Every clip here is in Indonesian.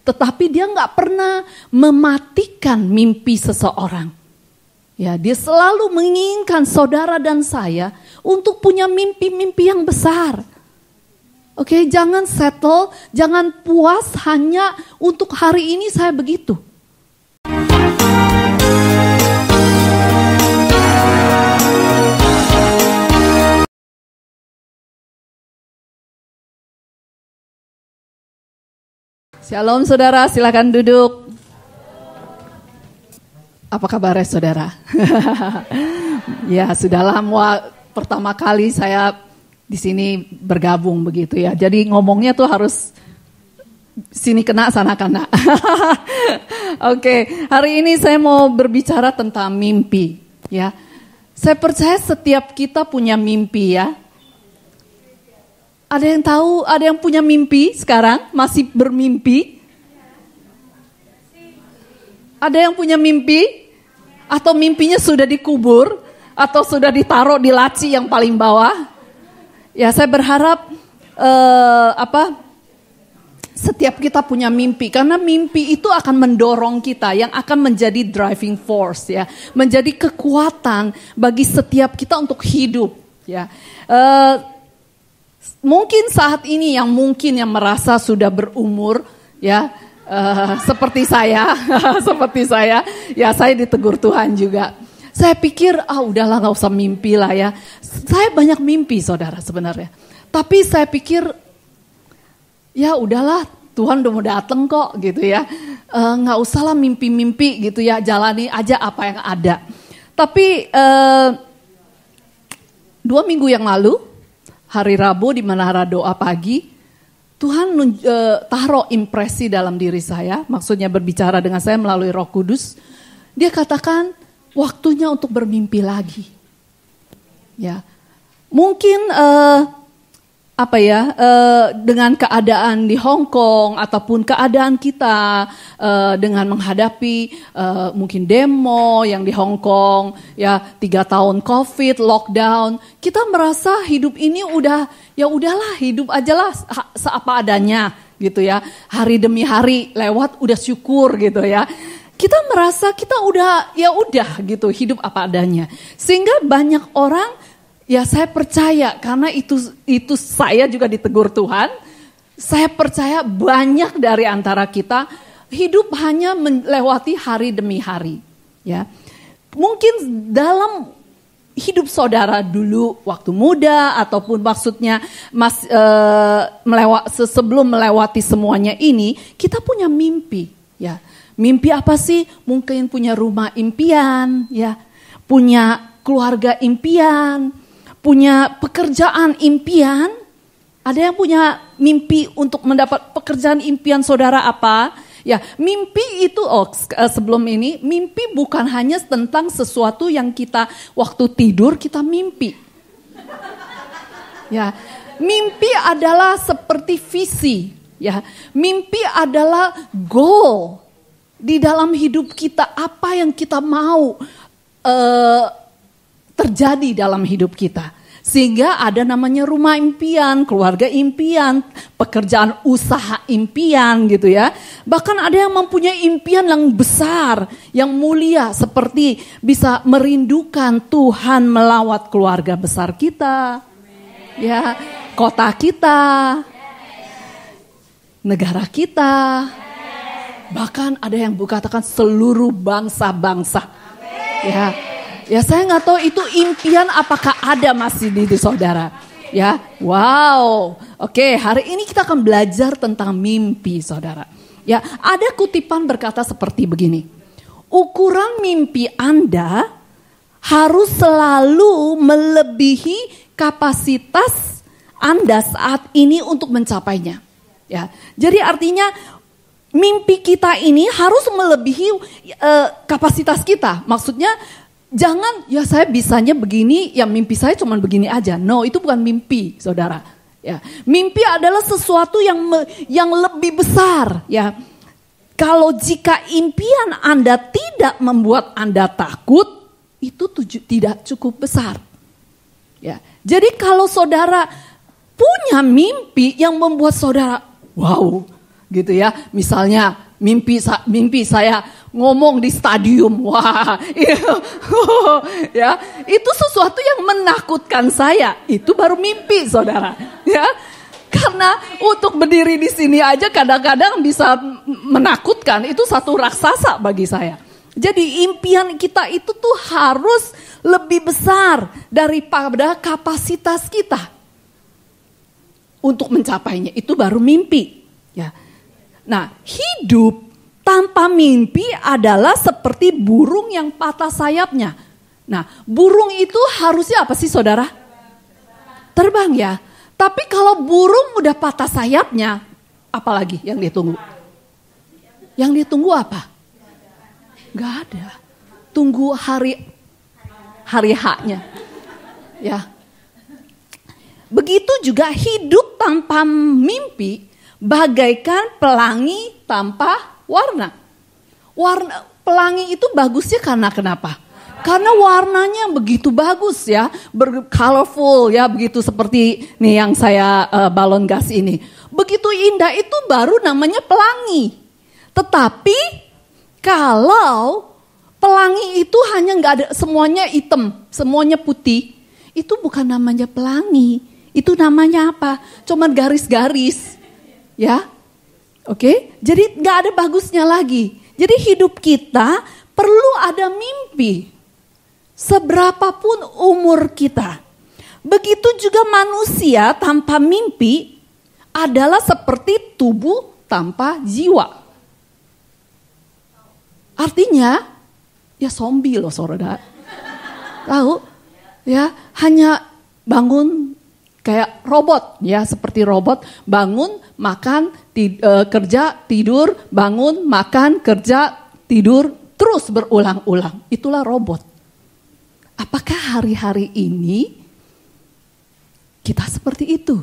Tetapi dia nggak pernah mematikan mimpi seseorang. Ya, dia selalu menginginkan saudara dan saya untuk punya mimpi-mimpi yang besar. Oke, jangan settle, jangan puas hanya untuk hari ini saya begitu. Shalom saudara, silakan duduk. Apa kabarnya saudara? Ya, sudah lama pertama kali saya di sini bergabung begitu ya. Jadi ngomongnya tuh harus sini kena, sana kena. Oke, hari ini saya mau berbicara tentang mimpi ya. Saya percaya setiap kita punya mimpi ya. Ada yang tahu, ada yang punya mimpi sekarang, masih bermimpi? Ada yang punya mimpi? Atau mimpinya sudah dikubur? Atau sudah ditaruh di laci yang paling bawah? Ya, saya berharap setiap kita punya mimpi. Karena mimpi itu akan mendorong kita, yang akan menjadi driving force ya. Menjadi kekuatan bagi setiap kita untuk hidup ya. Mungkin saat ini yang merasa sudah berumur ya, seperti saya, ya saya ditegur Tuhan juga. Saya pikir udahlah nggak usah mimpi lah ya. Saya banyak mimpi saudara sebenarnya. Tapi saya pikir ya udahlah, Tuhan udah mau dateng kok gitu ya. Nggak usah lah mimpi-mimpi gitu ya, jalani aja apa yang ada. Tapi 2 minggu yang lalu, hari Rabu di menara doa pagi, Tuhan taruh impresi dalam diri saya, maksudnya berbicara dengan saya melalui Roh Kudus. Dia katakan waktunya untuk bermimpi lagi. Ya, mungkin dengan keadaan di Hong Kong ataupun keadaan kita dengan menghadapi mungkin demo yang di Hong Kong ya, 3 tahun COVID, lockdown, kita merasa hidup ini udahlah hidup aja lah seapa adanya gitu ya, hari demi hari lewat udah syukur gitu ya. Kita merasa kita udah gitu hidup apa adanya, sehingga banyak orang. Ya, saya percaya karena itu saya juga ditegur Tuhan. Saya percaya banyak dari antara kita hidup hanya melewati hari demi hari. Ya, mungkin dalam hidup saudara dulu waktu muda ataupun maksudnya sebelum melewati semuanya ini, kita punya mimpi. Ya, mimpi apa sih? Mungkin punya rumah impian, ya, punya keluarga impian. Punya pekerjaan impian. Ada yang punya mimpi untuk mendapat pekerjaan impian saudara apa? Ya, mimpi itu sebelum ini, mimpi bukan hanya tentang sesuatu yang kita waktu tidur kita mimpi. Ya, mimpi adalah seperti visi, ya. Mimpi adalah goal di dalam hidup kita, apa yang kita mau terjadi dalam hidup kita. Sehingga ada namanya rumah impian, keluarga impian, pekerjaan usaha impian gitu ya. Bahkan ada yang mempunyai impian yang besar, yang mulia, seperti bisa merindukan Tuhan melawat keluarga besar kita. Ya, kota kita, negara kita. Bahkan ada yang katakan seluruh bangsa-bangsa. Ya, saya nggak tahu itu impian apakah ada masih di saudara. Ya, wow. Oke, hari ini kita akan belajar tentang mimpi saudara. Ya, ada kutipan berkata seperti begini. Ukuran mimpi Anda harus selalu melebihi kapasitas Anda saat ini untuk mencapainya. Ya, jadi artinya mimpi kita ini harus melebihi kapasitas kita. Maksudnya jangan, ya saya bisanya begini, ya mimpi saya cuma begini aja. No, itu bukan mimpi, saudara. Ya, mimpi adalah sesuatu yang lebih besar. Ya, kalau jika impian Anda tidak membuat Anda takut, itu tidak cukup besar. Ya, jadi kalau saudara punya mimpi yang membuat saudara, wow, gitu ya. Misalnya mimpi saya ngomong di stadium, wah, ya, itu sesuatu yang menakutkan saya. Itu baru mimpi, saudara, ya. Karena untuk berdiri di sini aja kadang-kadang bisa menakutkan. Itu satu raksasa bagi saya. Jadi impian kita itu tuh harus lebih besar daripada kapasitas kita untuk mencapainya. Itu baru mimpi, ya. Nah, hidup tanpa mimpi adalah seperti burung yang patah sayapnya. Nah, burung itu harusnya apa sih, saudara? Terbang, ya. Tapi kalau burung udah patah sayapnya, apalagi yang dia tunggu? Yang dia tunggu apa? Gak ada. Tunggu hari H-nya. Ya. Begitu juga hidup tanpa mimpi bagaikan pelangi tanpa warna. Pelangi itu bagusnya karena kenapa? Karena warnanya begitu bagus ya, colorful ya, begitu seperti nih yang saya balon gas ini. Begitu indah itu baru namanya pelangi. Tetapi kalau pelangi itu hanya nggak ada, semuanya hitam, semuanya putih, itu bukan namanya pelangi. Itu namanya apa? Cuma garis-garis, ya. Oke, jadi nggak ada bagusnya lagi. Jadi hidup kita perlu ada mimpi. Seberapapun umur kita. Begitu juga manusia tanpa mimpi adalah seperti tubuh tanpa jiwa. Artinya, ya zombie loh, saudara. Tahu? Ya, hanya bangun kayak robot, ya, seperti robot, bangun, makan, kerja, tidur, bangun, makan, kerja, tidur, terus berulang-ulang. Itulah robot. Apakah hari-hari ini kita seperti itu?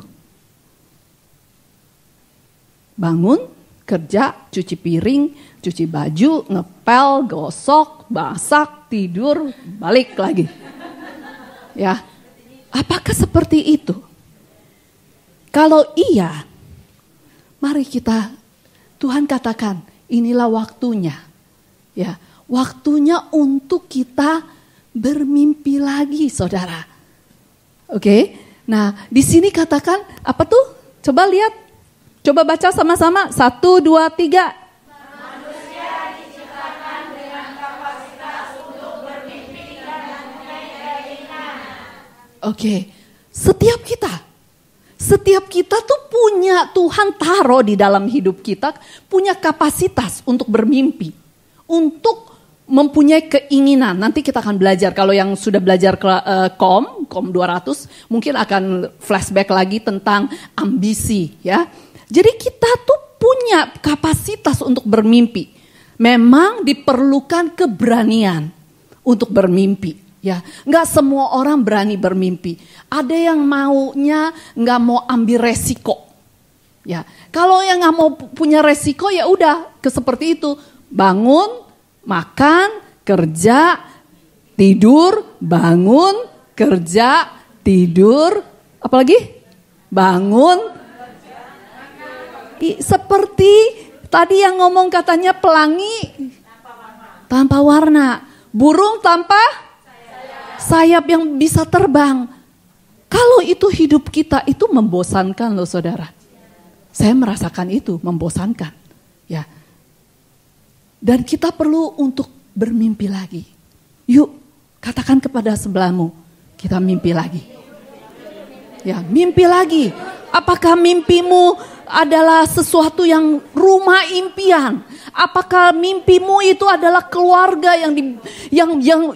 Bangun, kerja, cuci piring, cuci baju, ngepel, gosok, masak, tidur, balik lagi. Ya, apakah seperti itu? Kalau iya, mari kita, Tuhan katakan, inilah waktunya. Ya, waktunya untuk kita bermimpi lagi, saudara. Oke, nah di sini katakan apa tuh? Coba lihat, coba baca sama-sama. 1, 2, 3. Manusia diciptakan dengan kapasitas untuk bermimpi dan mempunyai keinginan. Oke, setiap kita tuh punya, Tuhan taruh di dalam hidup kita, punya kapasitas untuk bermimpi, untuk mempunyai keinginan. Nanti kita akan belajar, kalau yang sudah belajar KOM 200, mungkin akan flashback lagi tentang ambisi, ya. Jadi kita tuh punya kapasitas untuk bermimpi. Memang diperlukan keberanian untuk bermimpi. Ya, nggak semua orang berani bermimpi. Ada yang maunya nggak mau ambil resiko. Ya, kalau yang nggak mau punya resiko ya udah seperti itu. Bangun, makan, kerja, tidur, bangun, kerja, tidur, apalagi bangun. Seperti tadi yang ngomong katanya pelangi tanpa warna, burung tanpa sayap yang bisa terbang. Kalau itu hidup kita, itu membosankan loh, saudara. Saya merasakan itu, membosankan. Ya. Dan kita perlu untuk bermimpi lagi. Yuk, katakan kepada sebelahmu, kita mimpi lagi. Ya, mimpi lagi. Apakah mimpimu adalah sesuatu yang rumah impian? Apakah mimpimu itu adalah keluarga yang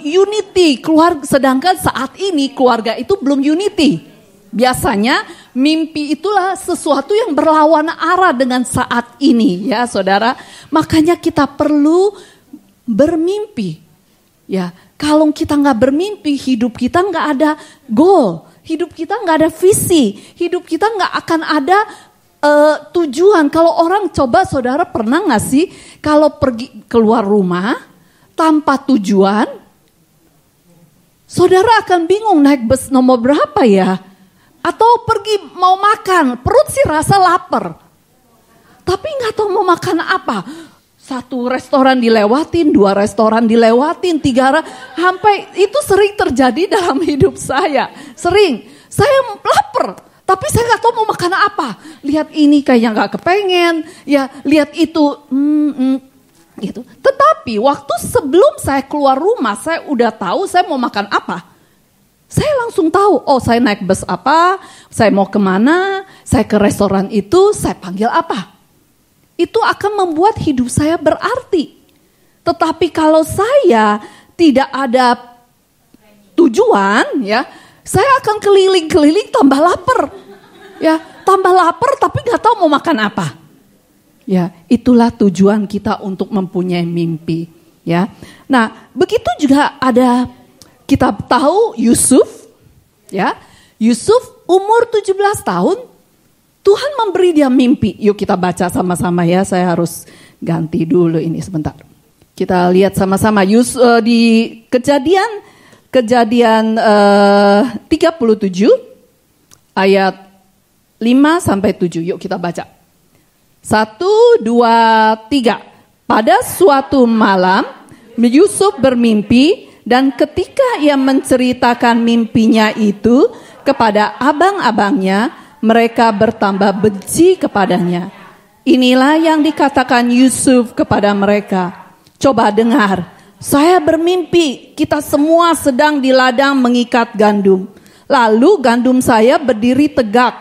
unity, keluarga, sedangkan saat ini keluarga itu belum unity. Biasanya mimpi itulah sesuatu yang berlawan arah dengan saat ini, ya saudara. Makanya kita perlu bermimpi. Ya, kalau kita nggak bermimpi, hidup kita nggak ada goal, hidup kita nggak ada visi, hidup kita nggak akan ada tujuan. Kalau orang coba, saudara pernah nggak sih kalau pergi keluar rumah tanpa tujuan, saudara akan bingung naik bus nomor berapa ya? Atau pergi mau makan, perut sih rasa lapar. tapi nggak tahu mau makan apa. 1 restoran dilewatin, 2 restoran dilewatin, 3, sampai itu sering terjadi dalam hidup saya. Sering, saya lapar, tapi saya nggak tahu mau makan apa. Lihat ini kayaknya nggak kepengen, ya lihat itu, gitu. Tetapi waktu sebelum saya keluar rumah, saya udah tahu saya mau makan apa. Saya langsung tahu, oh saya naik bus apa, saya mau kemana, saya ke restoran itu, saya panggil apa. Itu akan membuat hidup saya berarti. Tetapi kalau saya tidak ada tujuan, ya, saya akan keliling-keliling tambah lapar. Ya, tambah lapar tapi nggak tahu mau makan apa. Ya, itulah tujuan kita untuk mempunyai mimpi, ya. Nah, begitu juga ada, kita tahu Yusuf, ya. Yusuf umur 17 tahun, Tuhan memberi dia mimpi. Yuk kita baca sama-sama ya. Saya harus ganti dulu ini sebentar. Kita lihat sama-sama di Kejadian 37 ayat 5 sampai 7. Yuk kita baca. 1, 2, 3. Pada suatu malam Yusuf bermimpi, dan ketika ia menceritakan mimpinya itu kepada abang-abangnya, mereka bertambah benci kepadanya. Inilah yang dikatakan Yusuf kepada mereka. Coba dengar, saya bermimpi kita semua sedang di ladang mengikat gandum. Lalu gandum saya berdiri tegak.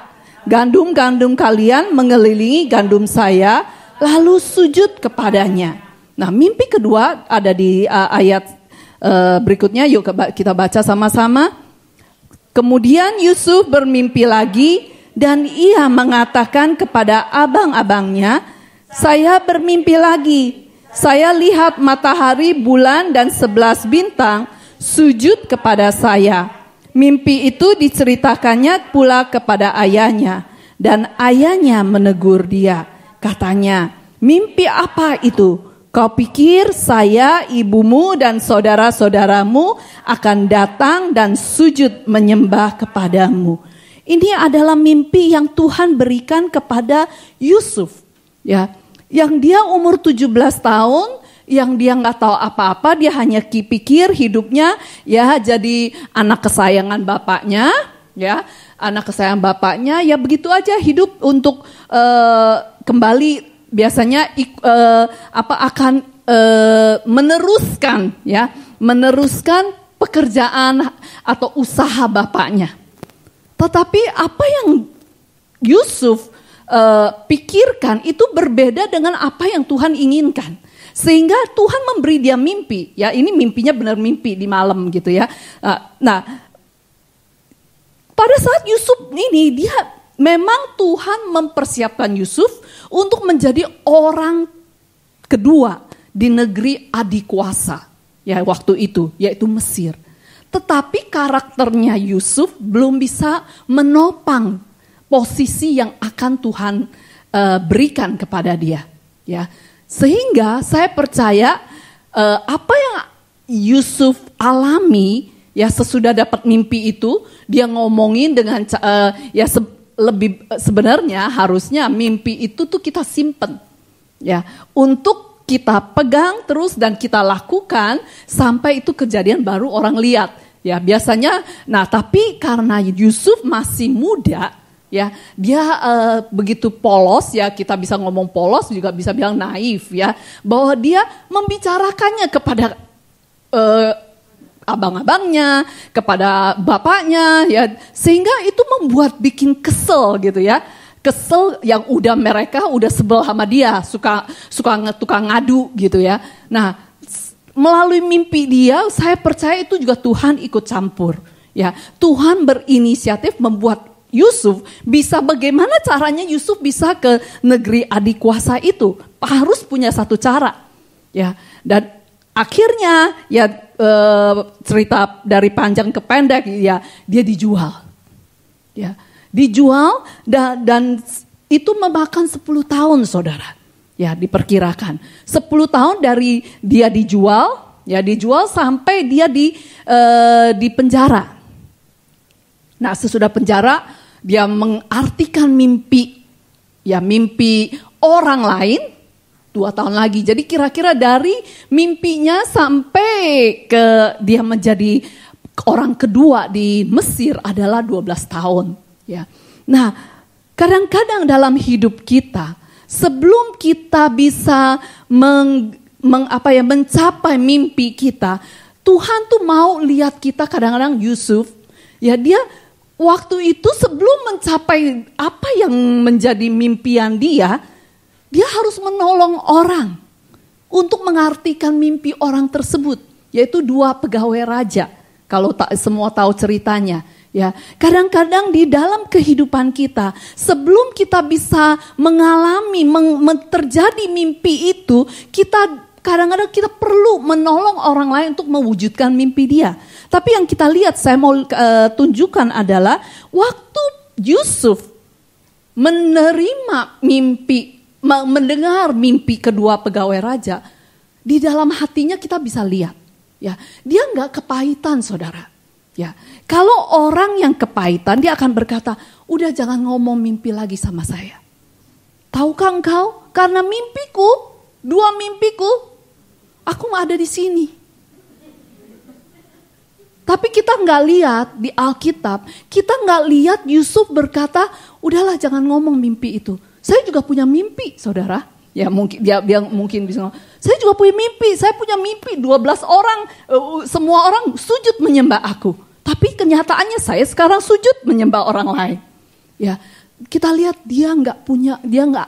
Gandum-gandum kalian mengelilingi gandum saya, lalu sujud kepadanya. Nah, mimpi kedua ada di ayat berikutnya. Yuk kita baca sama-sama. Kemudian Yusuf bermimpi lagi, dan ia mengatakan kepada abang-abangnya, saya bermimpi lagi. Saya lihat matahari, bulan, dan 11 bintang sujud kepada saya. Mimpi itu diceritakannya pula kepada ayahnya. Dan ayahnya menegur dia. Katanya, mimpi apa itu? Kau pikir saya, ibumu, dan saudara-saudaramu akan datang dan sujud menyembah kepadamu. Ini adalah mimpi yang Tuhan berikan kepada Yusuf, ya, yang dia umur 17 tahun, yang dia nggak tahu apa-apa, dia hanya pikir hidupnya ya jadi anak kesayangan bapaknya, ya, anak kesayangan bapaknya, ya begitu aja hidup untuk kembali biasanya akan meneruskan pekerjaan atau usaha bapaknya. Tetapi apa yang Yusuf pikirkan itu berbeda dengan apa yang Tuhan inginkan. Sehingga Tuhan memberi dia mimpi. Ya, ini mimpinya benar mimpi di malam gitu ya. Nah, pada saat Yusuf ini dia memang Tuhan mempersiapkan Yusuf untuk menjadi orang kedua di negeri adikuasa. Ya, waktu itu yaitu Mesir. Tetapi karakternya Yusuf belum bisa menopang posisi yang akan Tuhan berikan kepada dia. Ya, sehingga saya percaya apa yang Yusuf alami, ya sesudah dapat mimpi itu, dia ngomongin dengan sebenarnya harusnya mimpi itu tuh kita simpen, ya, untuk kita pegang terus dan kita lakukan sampai itu kejadian baru orang lihat. Ya biasanya, nah tapi karena Yusuf masih muda, ya dia begitu polos, ya kita bisa ngomong polos juga bisa bilang naif, ya, bahwa dia membicarakannya kepada abang-abangnya, kepada bapaknya, ya sehingga itu membuat bikin kesel gitu ya. Kesel yang mereka udah sebel sama dia, suka tukang ngadu gitu ya. Nah, melalui mimpi dia, saya percaya itu juga Tuhan ikut campur. Ya, Tuhan berinisiatif membuat Yusuf bisa, bagaimana caranya Yusuf bisa ke negeri adikuasa itu? Harus punya satu cara. Ya, dan akhirnya ya cerita dari panjang ke pendek, ya dia dijual. Ya. Dijual dan itu memakan 10 tahun saudara. Ya diperkirakan 10 tahun dari dia dijual sampai dia di penjara. Nah sesudah penjara dia mengartikan mimpi ya mimpi orang lain 2 tahun lagi. Jadi kira-kira dari mimpinya sampai ke dia menjadi orang kedua di Mesir adalah 12 tahun. Ya. Nah, kadang-kadang dalam hidup kita, sebelum kita bisa mencapai mimpi kita, Tuhan tuh mau lihat kita kadang-kadang Yusuf, ya dia waktu itu sebelum mencapai apa yang menjadi mimpian dia harus menolong orang untuk mengartikan mimpi orang tersebut, yaitu 2 pegawai raja. Kalau semua tahu ceritanya, ya. Kadang-kadang di dalam kehidupan kita, sebelum kita bisa mengalami terjadi mimpi itu, kadang-kadang kita perlu menolong orang lain untuk mewujudkan mimpi dia. Tapi yang kita lihat, saya mau tunjukkan adalah waktu Yusuf menerima mimpi, mendengar mimpi kedua pegawai raja, di dalam hatinya kita bisa lihat, ya, dia nggak kepahitan, saudara. Ya, kalau orang yang kepahitan, dia akan berkata, udah jangan ngomong mimpi lagi sama saya. Tahukah engkau? Karena mimpiku, 2 mimpiku, aku ada di sini. Tapi kita nggak lihat di Alkitab, kita nggak lihat Yusuf berkata, udahlah jangan ngomong mimpi itu. Saya juga punya mimpi, saudara. Ya mungkin dia mungkin bisa ngomong, saya juga punya mimpi. Saya punya mimpi 12 orang, semua orang sujud menyembah aku. Tapi kenyataannya saya sekarang sujud menyembah orang lain. Ya, kita lihat dia nggak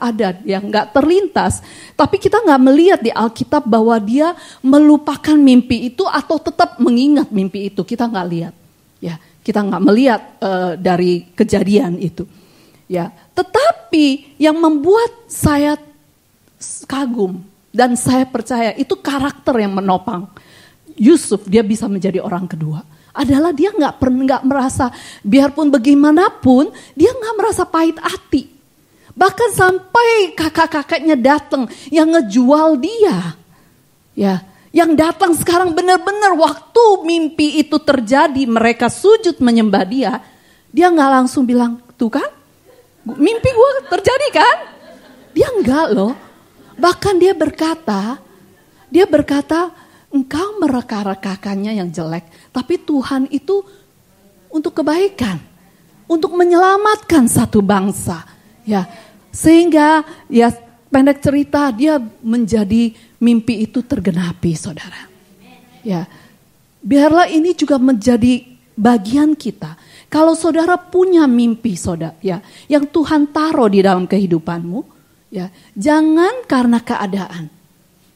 ada, dia nggak terlintas. Tapi kita nggak melihat di Alkitab bahwa dia melupakan mimpi itu atau tetap mengingat mimpi itu. Kita nggak lihat. Ya, kita nggak melihat dari kejadian itu. Ya, tetapi yang membuat saya kagum dan saya percaya itu karakter yang menopang Yusuf, dia bisa menjadi orang kedua. Adalah dia nggak merasa, biarpun bagaimanapun dia nggak merasa pahit hati. Bahkan sampai kakak-kakaknya datang yang ngejual dia, ya, yang datang sekarang benar-benar waktu mimpi itu terjadi, mereka sujud menyembah dia nggak langsung bilang, tuh kan, mimpi gue terjadi kan? Dia enggak loh. Bahkan dia berkata, engkau mereka-rekakannya yang jelek, tapi Tuhan itu untuk kebaikan, untuk menyelamatkan satu bangsa. Ya, sehingga ya pendek cerita dia menjadi mimpi itu tergenapi, saudara. Ya, biarlah ini juga menjadi bagian kita. Kalau saudara punya mimpi, saudara, ya, yang Tuhan taruh di dalam kehidupanmu, ya, jangan karena keadaan.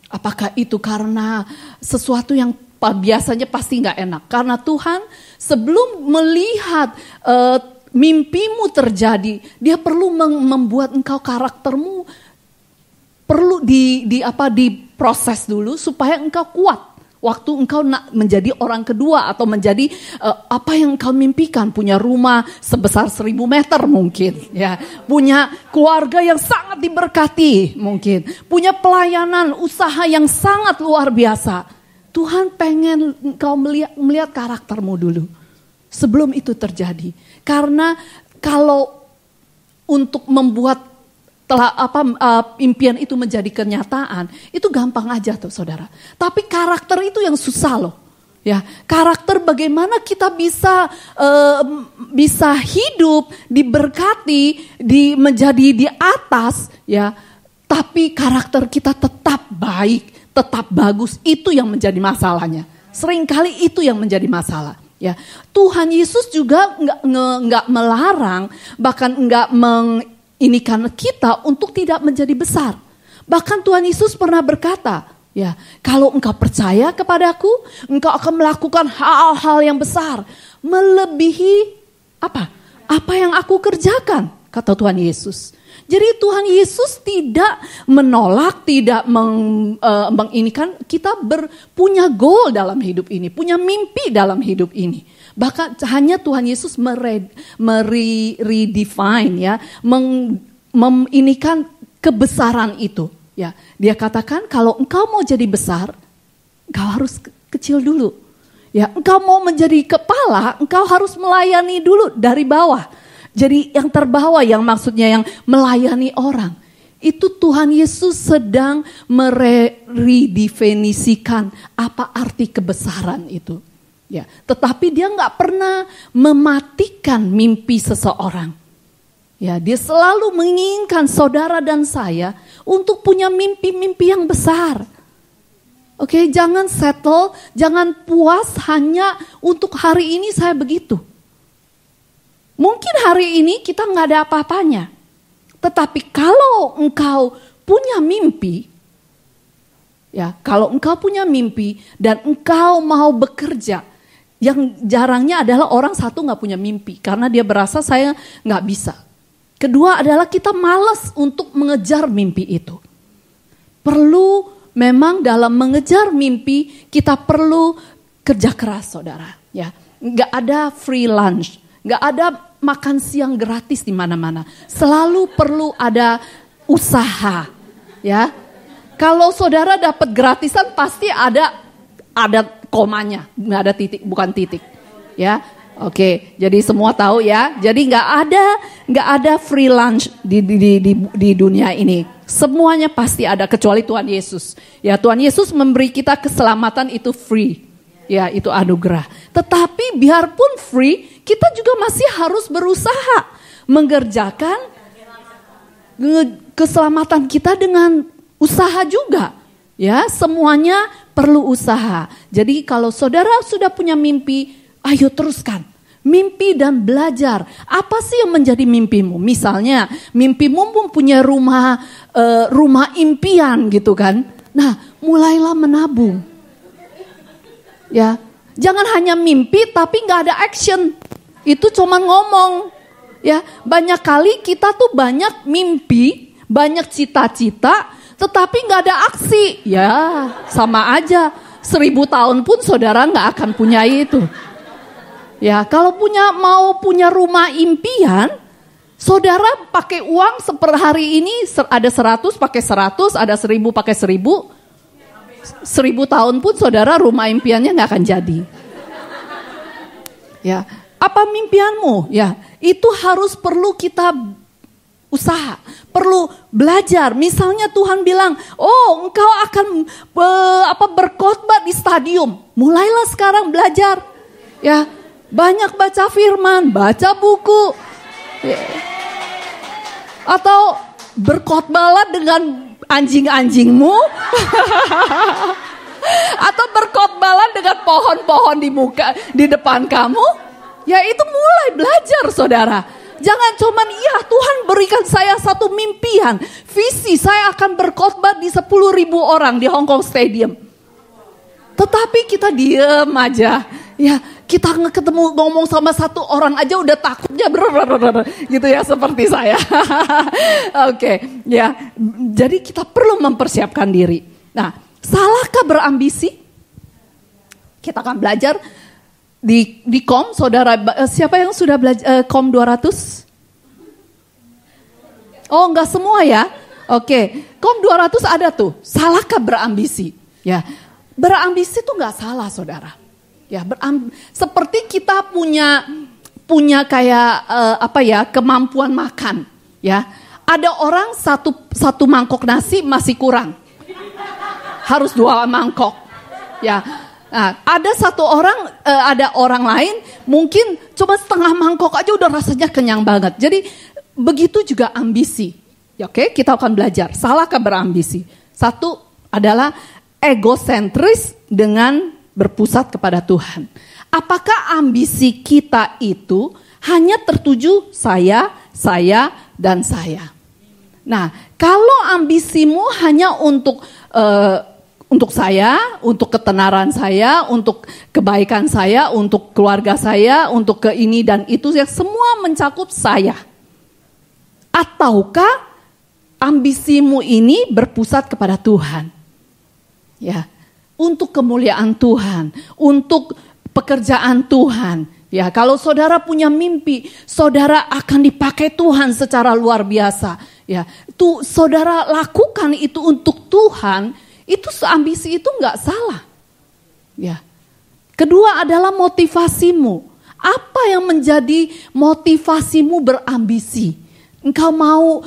Apakah itu karena sesuatu yang biasanya pasti nggak enak? Karena Tuhan sebelum melihat mimpimu terjadi, dia perlu membuat engkau karaktermu perlu diproses dulu supaya engkau kuat. Waktu engkau menjadi orang kedua atau menjadi apa yang engkau mimpikan, punya rumah sebesar 1000 meter mungkin, ya, punya keluarga yang sangat diberkati mungkin, punya pelayanan usaha yang sangat luar biasa. Tuhan pengen engkau melihat karaktermu dulu sebelum itu terjadi. Karena kalau untuk membuat impian itu menjadi kenyataan, itu gampang aja tuh, saudara. Tapi karakter itu yang susah loh. Ya, karakter bagaimana kita bisa hidup, diberkati, menjadi di atas, ya. Tapi karakter kita tetap baik, tetap bagus, itu yang menjadi masalahnya. Seringkali itu yang menjadi masalah. Ya, Tuhan Yesus juga nggak melarang, bahkan nggak inikan kita untuk tidak menjadi besar. Bahkan Tuhan Yesus pernah berkata, ya, kalau engkau percaya kepadaku, engkau akan melakukan hal-hal yang besar, melebihi apa yang aku kerjakan, kata Tuhan Yesus. Jadi Tuhan Yesus tidak menolak, tidak menginikan kita punya goal dalam hidup ini, punya mimpi dalam hidup ini. Bahkan hanya Tuhan Yesus redefine, ya, menginikan kebesaran itu. Ya, dia katakan kalau engkau mau jadi besar, engkau harus kecil dulu. Ya, engkau mau menjadi kepala, engkau harus melayani dulu dari bawah. Jadi yang terbawa, yang maksudnya yang melayani orang. Itu Tuhan Yesus sedang meredefinisikan apa arti kebesaran itu. Ya, tetapi dia nggak pernah mematikan mimpi seseorang. Ya, dia selalu menginginkan saudara dan saya untuk punya mimpi-mimpi yang besar. Oke, jangan settle, jangan puas hanya untuk hari ini saya begitu. Mungkin hari ini kita nggak ada apa-apanya. Tetapi kalau engkau punya mimpi, ya, kalau engkau punya mimpi dan engkau mau bekerja, yang jarangnya adalah orang satu nggak punya mimpi karena dia berasa saya nggak bisa. Kedua adalah kita malas untuk mengejar mimpi itu. Perlu memang dalam mengejar mimpi kita perlu kerja keras, saudara. Ya, nggak ada free lunch, nggak ada makan siang gratis di mana-mana. Selalu perlu ada usaha, ya. Kalau saudara dapat gratisan pasti ada komanya, nggak ada titik, bukan titik, ya. Oke, jadi semua tahu ya. Jadi nggak ada free lunch di dunia ini. Semuanya pasti ada kecuali Tuhan Yesus. Ya, Tuhan Yesus memberi kita keselamatan itu free. Ya, itu anugerah. Tetapi biarpun free, kita juga masih harus berusaha mengerjakan keselamatan kita dengan usaha juga. Ya, semuanya perlu usaha. Jadi kalau saudara sudah punya mimpi, ayo teruskan. Mimpi dan belajar. Apa sih yang menjadi mimpimu? Misalnya, mimpimu punya rumah impian gitu kan. Nah, mulailah menabung. Ya, jangan hanya mimpi tapi nggak ada action. Itu cuma ngomong. Ya, banyak kali kita tuh banyak mimpi, banyak cita-cita, tetapi nggak ada aksi. Ya, sama aja. 1000 tahun pun saudara nggak akan punya itu. Ya, kalau mau punya rumah impian, saudara pakai uang hari ini ada 100 pakai 100, ada 1000 pakai 1000. 1000 tahun pun saudara rumah impiannya nggak akan jadi. Ya, apa mimpianmu? Ya, itu perlu kita usaha, perlu belajar. Misalnya Tuhan bilang, oh engkau akan berkhotbah di stadium. Mulailah sekarang belajar. Ya, banyak baca firman, baca buku. Ya. Atau berkhotbahlah dengan anjing-anjingmu. Atau berkhotbahlah dengan pohon-pohon di depan kamu. Ya, itu mulai belajar, saudara. Jangan cuman, iya Tuhan berikan saya satu mimpian, visi saya akan berkhotbah di 10.000 orang di Hong Kong Stadium. Tetapi kita diem aja. Ya, kita ketemu ngomong sama satu orang aja udah takutnya gitu ya, seperti saya. Oke, ya. Jadi kita perlu mempersiapkan diri. Nah, salahkah berambisi? Kita akan belajar di KOM, saudara. Siapa yang sudah belajar KOM 200? Oh, enggak semua ya. Oke, KOM 200 ada tuh. Salahkah berambisi? Ya, berambisi itu enggak salah, saudara. Ya, seperti kita punya kayak kemampuan makan. Ya, ada orang satu mangkok nasi masih kurang, harus 2 mangkok. Ya, nah, ada orang lain mungkin cuma setengah mangkok aja udah rasanya kenyang banget. Jadi begitu juga ambisi. Ya, oke, kita akan belajar. Salahkah berambisi? Satu adalah egosentris dengan berpusat kepada Tuhan. Apakah ambisi kita itu hanya tertuju saya, dan saya? Nah, kalau ambisimu hanya untuk saya, untuk ketenaran saya, untuk kebaikan saya, untuk keluarga saya, untuk ke ini dan itu, yang semua mencakup saya. Ataukah ambisimu ini berpusat kepada Tuhan? Ya. Untuk kemuliaan Tuhan, untuk pekerjaan Tuhan. Ya, kalau saudara punya mimpi, saudara akan dipakai Tuhan secara luar biasa. Ya, saudara lakukan itu untuk Tuhan, itu ambisi itu nggak salah. Ya. Kedua adalah motivasimu. Apa yang menjadi motivasimu berambisi? Engkau mau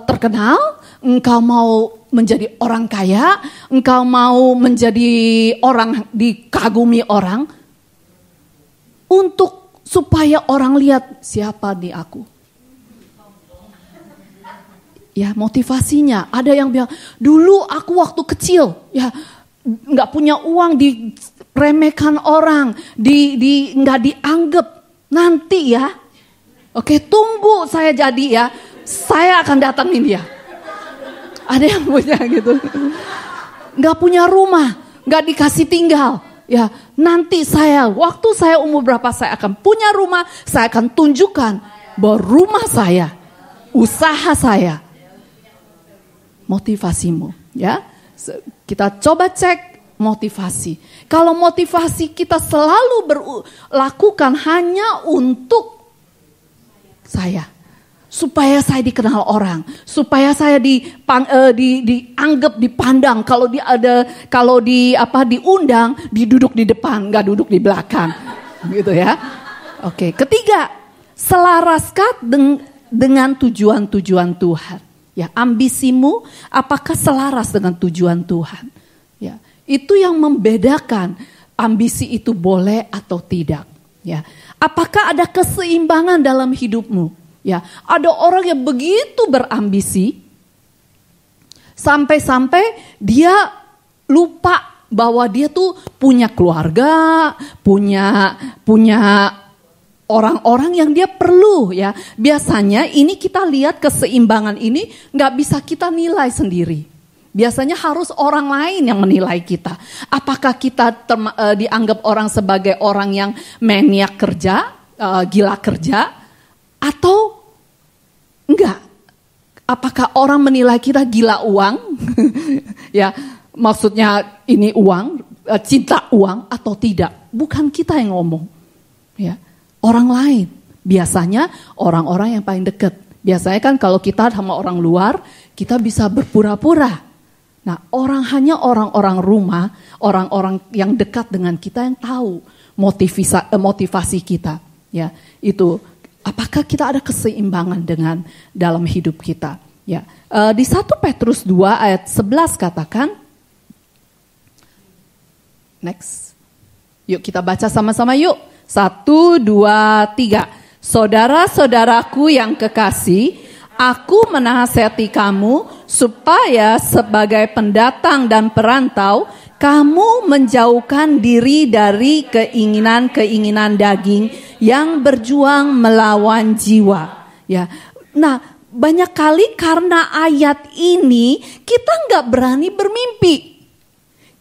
terkenal? Engkau mau menjadi orang kaya? Engkau mau menjadi orang dikagumi orang? Untuk supaya orang lihat siapa di aku. Ya, motivasinya. Ada yang bilang, dulu aku waktu kecil, ya nggak punya uang, diremehkan orang, nggak dianggap. Nanti ya, oke, tunggu saya jadi ya, saya akan datangin dia. Ada yang punya gitu, nggak punya rumah, nggak dikasih tinggal. Ya, nanti waktu saya umur berapa saya akan punya rumah, saya akan tunjukkan bahwa rumah saya, usaha saya. Motivasimu, ya. Kita coba cek motivasi. Kalau motivasi kita selalu lakukan hanya untuk saya, supaya saya dikenal orang, supaya saya dianggap, dipandang. Kalau diundang, diduduk di depan, nggak duduk di belakang, gitu ya. Oke, ketiga, selaraskan dengan tujuan-tujuan Tuhan. Ya, ambisimu apakah selaras dengan tujuan Tuhan? Ya, itu yang membedakan ambisi itu boleh atau tidak. Ya, apakah ada keseimbangan dalam hidupmu? Ya, ada orang yang begitu berambisi sampai dia lupa bahwa dia tuh punya keluarga, punya orang-orang yang dia perlu, ya. Biasanya ini kita lihat keseimbangan ini nggak bisa kita nilai sendiri. Biasanya harus orang lain yang menilai kita. Apakah kita dianggap orang sebagai orang yang maniak kerja, gila kerja, atau enggak? Apakah orang menilai kita gila uang? Ya, maksudnya ini uang, cinta uang atau tidak? Bukan kita yang ngomong. Ya, orang lain. Biasanya orang-orang yang paling dekat. Biasanya kan kalau kita sama orang luar, kita bisa berpura-pura. Nah, hanya orang-orang rumah, orang-orang yang dekat dengan kita yang tahu motivasi kita. Ya, itu. Apakah kita ada keseimbangan dengan dalam hidup kita? Ya, di 1 Petrus 2 ayat 11 katakan, next, yuk kita baca sama-sama yuk. 1, 2, 3. Saudara-saudaraku yang kekasih, aku menasihati kamu supaya sebagai pendatang dan perantau, kamu menjauhkan diri dari keinginan-keinginan daging yang berjuang melawan jiwa. Ya, nah banyak kali karena ayat ini kita nggak berani bermimpi.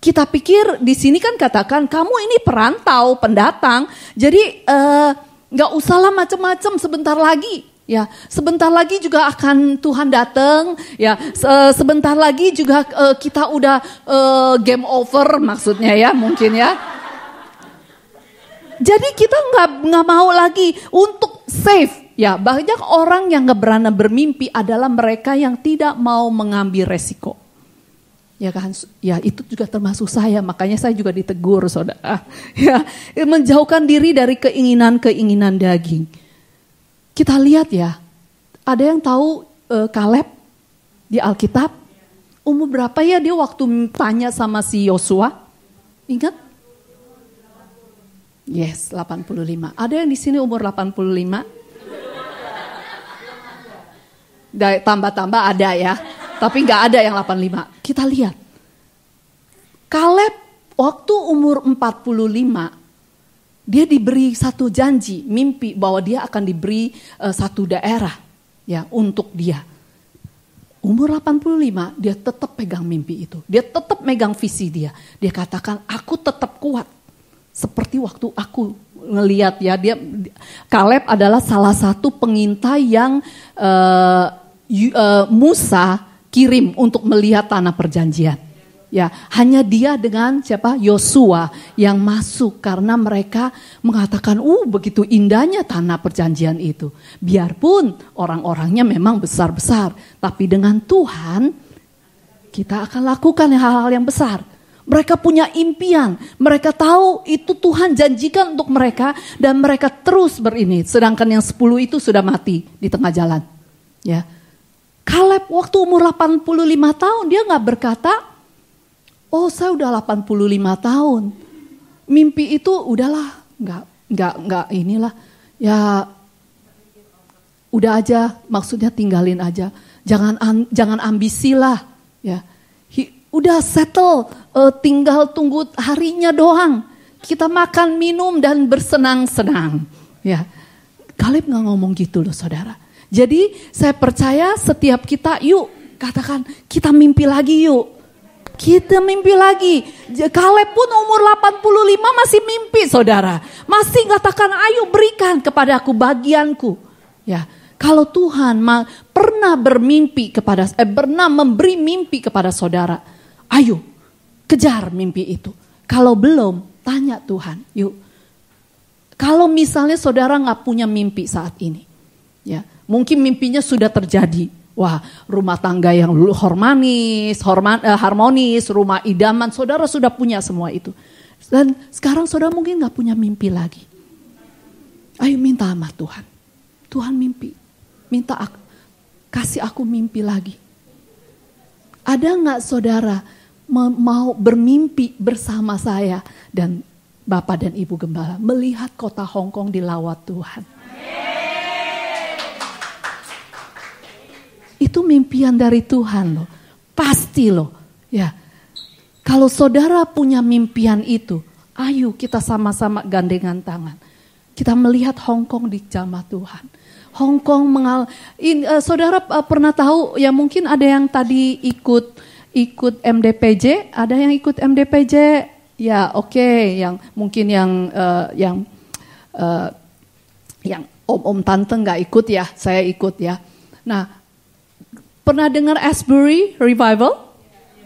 Kita pikir di sini kan katakan kamu ini perantau, pendatang, jadi nggak usahlah macam-macam sebentar lagi. Ya, sebentar lagi juga akan Tuhan datang. Ya, sebentar lagi juga kita udah game over maksudnya ya, mungkin ya. Jadi kita nggak mau lagi untuk save. Ya, banyak orang yang nggak berani bermimpi adalah mereka yang tidak mau mengambil resiko. Ya kan, ya itu juga termasuk saya. Makanya saya juga ditegur, saudara. Ya, menjauhkan diri dari keinginan-keinginan daging. Kita lihat ya, ada yang tahu Kaleb di Alkitab? Umur berapa ya dia waktu tanya sama si Yosua? Ingat? Yes, 85. Ada yang di sini umur 85? Tambah-tambah ada ya, tapi nggak ada yang 85. Kita lihat, Kaleb waktu umur 45, dia diberi satu janji, mimpi bahwa dia akan diberi satu daerah ya untuk dia. Umur 85 dia tetap pegang mimpi itu. Dia tetap megang visi dia. Dia katakan aku tetap kuat. Seperti waktu aku ngelihat ya, Kaleb adalah salah satu pengintai yang Musa kirim untuk melihat tanah perjanjian. Ya, hanya dia dengan siapa? Yosua yang masuk karena mereka mengatakan, begitu indahnya tanah perjanjian itu. Biarpun orang-orangnya memang besar-besar, tapi dengan Tuhan kita akan lakukan hal-hal yang besar. Mereka punya impian, mereka tahu itu Tuhan janjikan untuk mereka dan mereka terus berini. Sedangkan yang 10 itu sudah mati di tengah jalan. Ya, Kaleb waktu umur 85 tahun dia nggak berkata, oh saya udah 85 tahun, mimpi itu udahlah, nggak inilah, ya udah aja, maksudnya tinggalin aja, jangan ambisi lah, ya. Udah settle, tinggal tunggu harinya doang. Kita makan, minum, dan bersenang-senang. Ya, Kaleb nggak ngomong gitu loh saudara. Jadi saya percaya setiap kita, yuk katakan kita mimpi lagi yuk. Kita mimpi lagi. Kaleb pun umur 85 masih mimpi saudara. Masih katakan ayo berikan kepada aku bagianku. Ya. Kalau Tuhan pernah pernah memberi mimpi kepada saudara, ayo kejar mimpi itu. Kalau belum, tanya Tuhan. Yuk. Kalau misalnya saudara nggak punya mimpi saat ini, ya mungkin mimpinya sudah terjadi. Wah, rumah tangga yang harmonis, rumah idaman, saudara sudah punya semua itu. Dan sekarang saudara mungkin nggak punya mimpi lagi. Ayo minta sama Tuhan. Tuhan mimpi. Minta kasih aku mimpi lagi. Ada nggak saudara mau bermimpi bersama saya dan Bapak dan Ibu Gembala melihat kota Hong Kong dilawat Tuhan? Itu mimpian dari Tuhan loh. Pasti loh. Ya. Kalau saudara punya mimpian itu, ayo kita sama-sama gandengan tangan. Kita melihat Hong Kong dijamah Tuhan. Hong Kong saudara pernah tahu ya, mungkin ada yang tadi ikut MDPJ, ada yang ikut MDPJ ya, oke, yang mungkin yang om tante nggak ikut ya, saya ikut ya. Nah, pernah dengar Asbury Revival?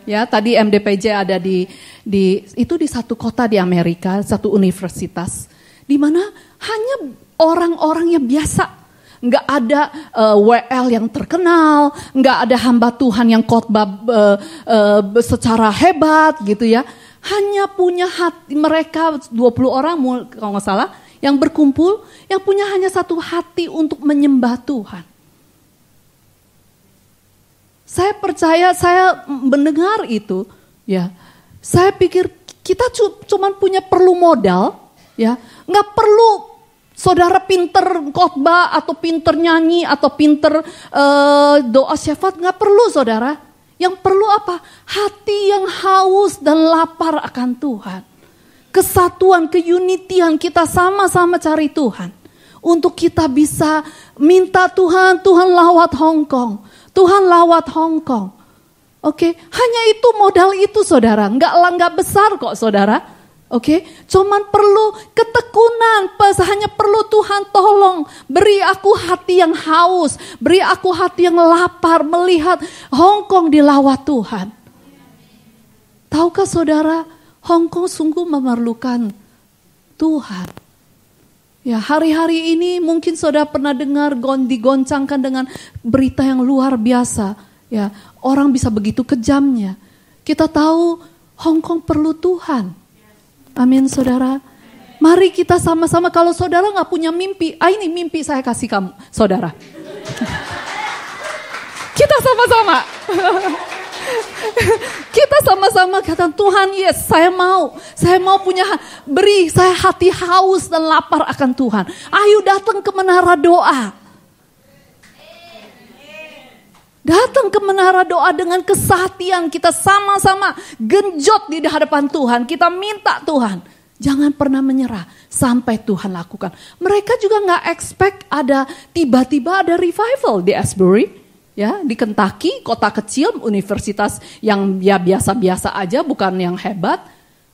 Ya, tadi MDPJ ada di satu kota di Amerika, satu universitas, di mana hanya orang-orang yang biasa. Nggak ada WL yang terkenal, nggak ada hamba Tuhan yang khotbah secara hebat gitu ya. Hanya punya hati, mereka 20 orang kalau nggak salah yang berkumpul, yang punya hanya satu hati untuk menyembah Tuhan. Saya percaya, saya mendengar itu, ya. Saya pikir kita cuma perlu modal, ya. Nggak perlu saudara pinter khotbah atau pinter nyanyi atau pinter doa syafaat, nggak perlu saudara. Yang perlu apa? Hati yang haus dan lapar akan Tuhan. Kesatuan, keunitian, kita sama-sama cari Tuhan. Untuk kita bisa minta Tuhan lawat Hong Kong. Tuhan lawat Hong Kong. Oke, hanya itu modal itu saudara. Nggak besar kok saudara. Oke, cuman perlu ketekunan, hanya perlu Tuhan tolong, beri aku hati yang haus, beri aku hati yang lapar melihat Hong Kong dilawat Tuhan. Tahukah saudara, Hong Kong sungguh memerlukan Tuhan. Ya, hari-hari ini mungkin saudara pernah dengar digoncangkan dengan berita yang luar biasa. Ya, orang bisa begitu kejamnya. Kita tahu Hong Kong perlu Tuhan. Amin saudara. Mari kita sama-sama, kalau saudara gak punya mimpi, ini mimpi saya kasih kamu saudara. Kita sama-sama. Kita sama-sama kata Tuhan, yes saya mau punya, beri saya hati haus dan lapar akan Tuhan. Ayo datang ke menara doa. Datang ke menara doa dengan kesehatian, kita sama-sama genjot di hadapan Tuhan. Kita minta Tuhan, jangan pernah menyerah sampai Tuhan lakukan. Mereka juga gak expect tiba-tiba ada revival di Asbury. Ya, di Kentucky, kota kecil, universitas yang ya biasa-biasa aja, bukan yang hebat.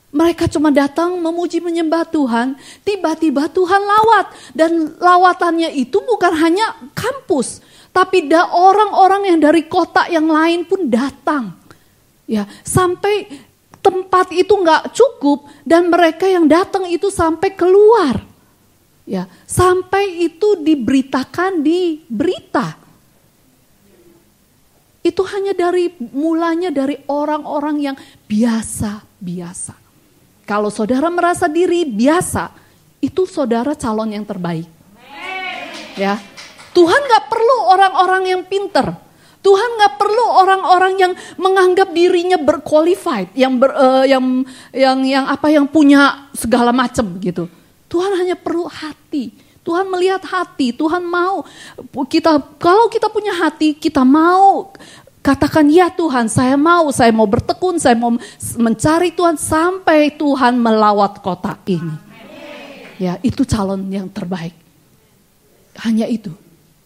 Mereka cuma datang memuji menyembah Tuhan. Tiba-tiba Tuhan lawat. Dan lawatannya itu bukan hanya kampus. Tapi orang-orang yang dari kota yang lain pun datang. Ya, sampai tempat itu gak cukup dan mereka yang datang itu sampai keluar. Ya, sampai itu diberitakan di berita. itu hanya mulanya dari orang-orang yang biasa-biasa. Kalau saudara merasa diri biasa, itu saudara calon yang terbaik. Ya, Tuhan gak perlu orang-orang yang pinter. Tuhan gak perlu orang-orang yang menganggap dirinya berqualified, yang punya segala macam gitu. Tuhan hanya perlu hati. Tuhan melihat hati. Tuhan mau kalau kita punya hati, kita mau katakan ya Tuhan, saya mau bertekun, saya mau mencari Tuhan sampai Tuhan melawat kota ini. Ya, itu calon yang terbaik. Hanya itu.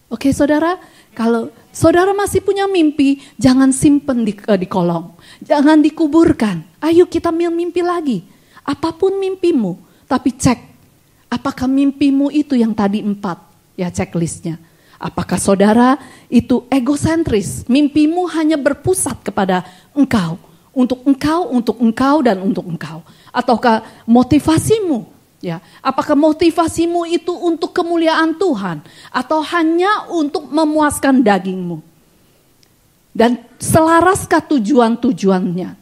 Oke saudara, kalau saudara masih punya mimpi, jangan simpen di kolong. Jangan dikuburkan. Ayo kita mimpi lagi. Apapun mimpimu, tapi cek. Apakah mimpimu itu yang tadi 4? Ya, checklistnya. Apakah saudara itu egosentris? Mimpimu hanya berpusat kepada engkau. Untuk engkau, dan untuk engkau. Ataukah motivasimu? Ya, apakah motivasimu itu untuk kemuliaan Tuhan atau hanya untuk memuaskan dagingmu? Dan selaraskah tujuan-tujuannya?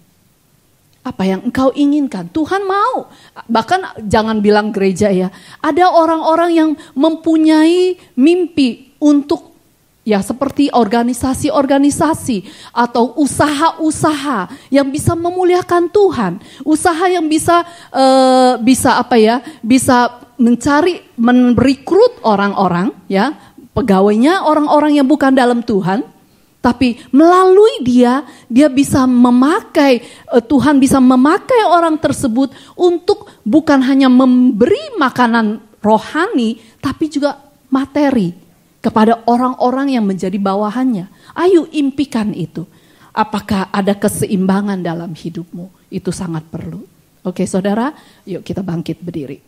Apa yang engkau inginkan? Tuhan mau. Bahkan jangan bilang gereja ya. Ada orang-orang yang mempunyai mimpi untuk ya seperti organisasi-organisasi atau usaha-usaha yang bisa memuliakan Tuhan, usaha yang bisa merekrut orang-orang, ya pegawainya orang-orang yang bukan dalam Tuhan, tapi melalui dia bisa memakai Tuhan bisa memakai orang tersebut untuk bukan hanya memberi makanan rohani, tapi juga materi kepada orang-orang yang menjadi bawahannya. Ayo impikan itu. Apakah ada keseimbangan dalam hidupmu? Itu sangat perlu. Oke saudara, yuk kita bangkit berdiri.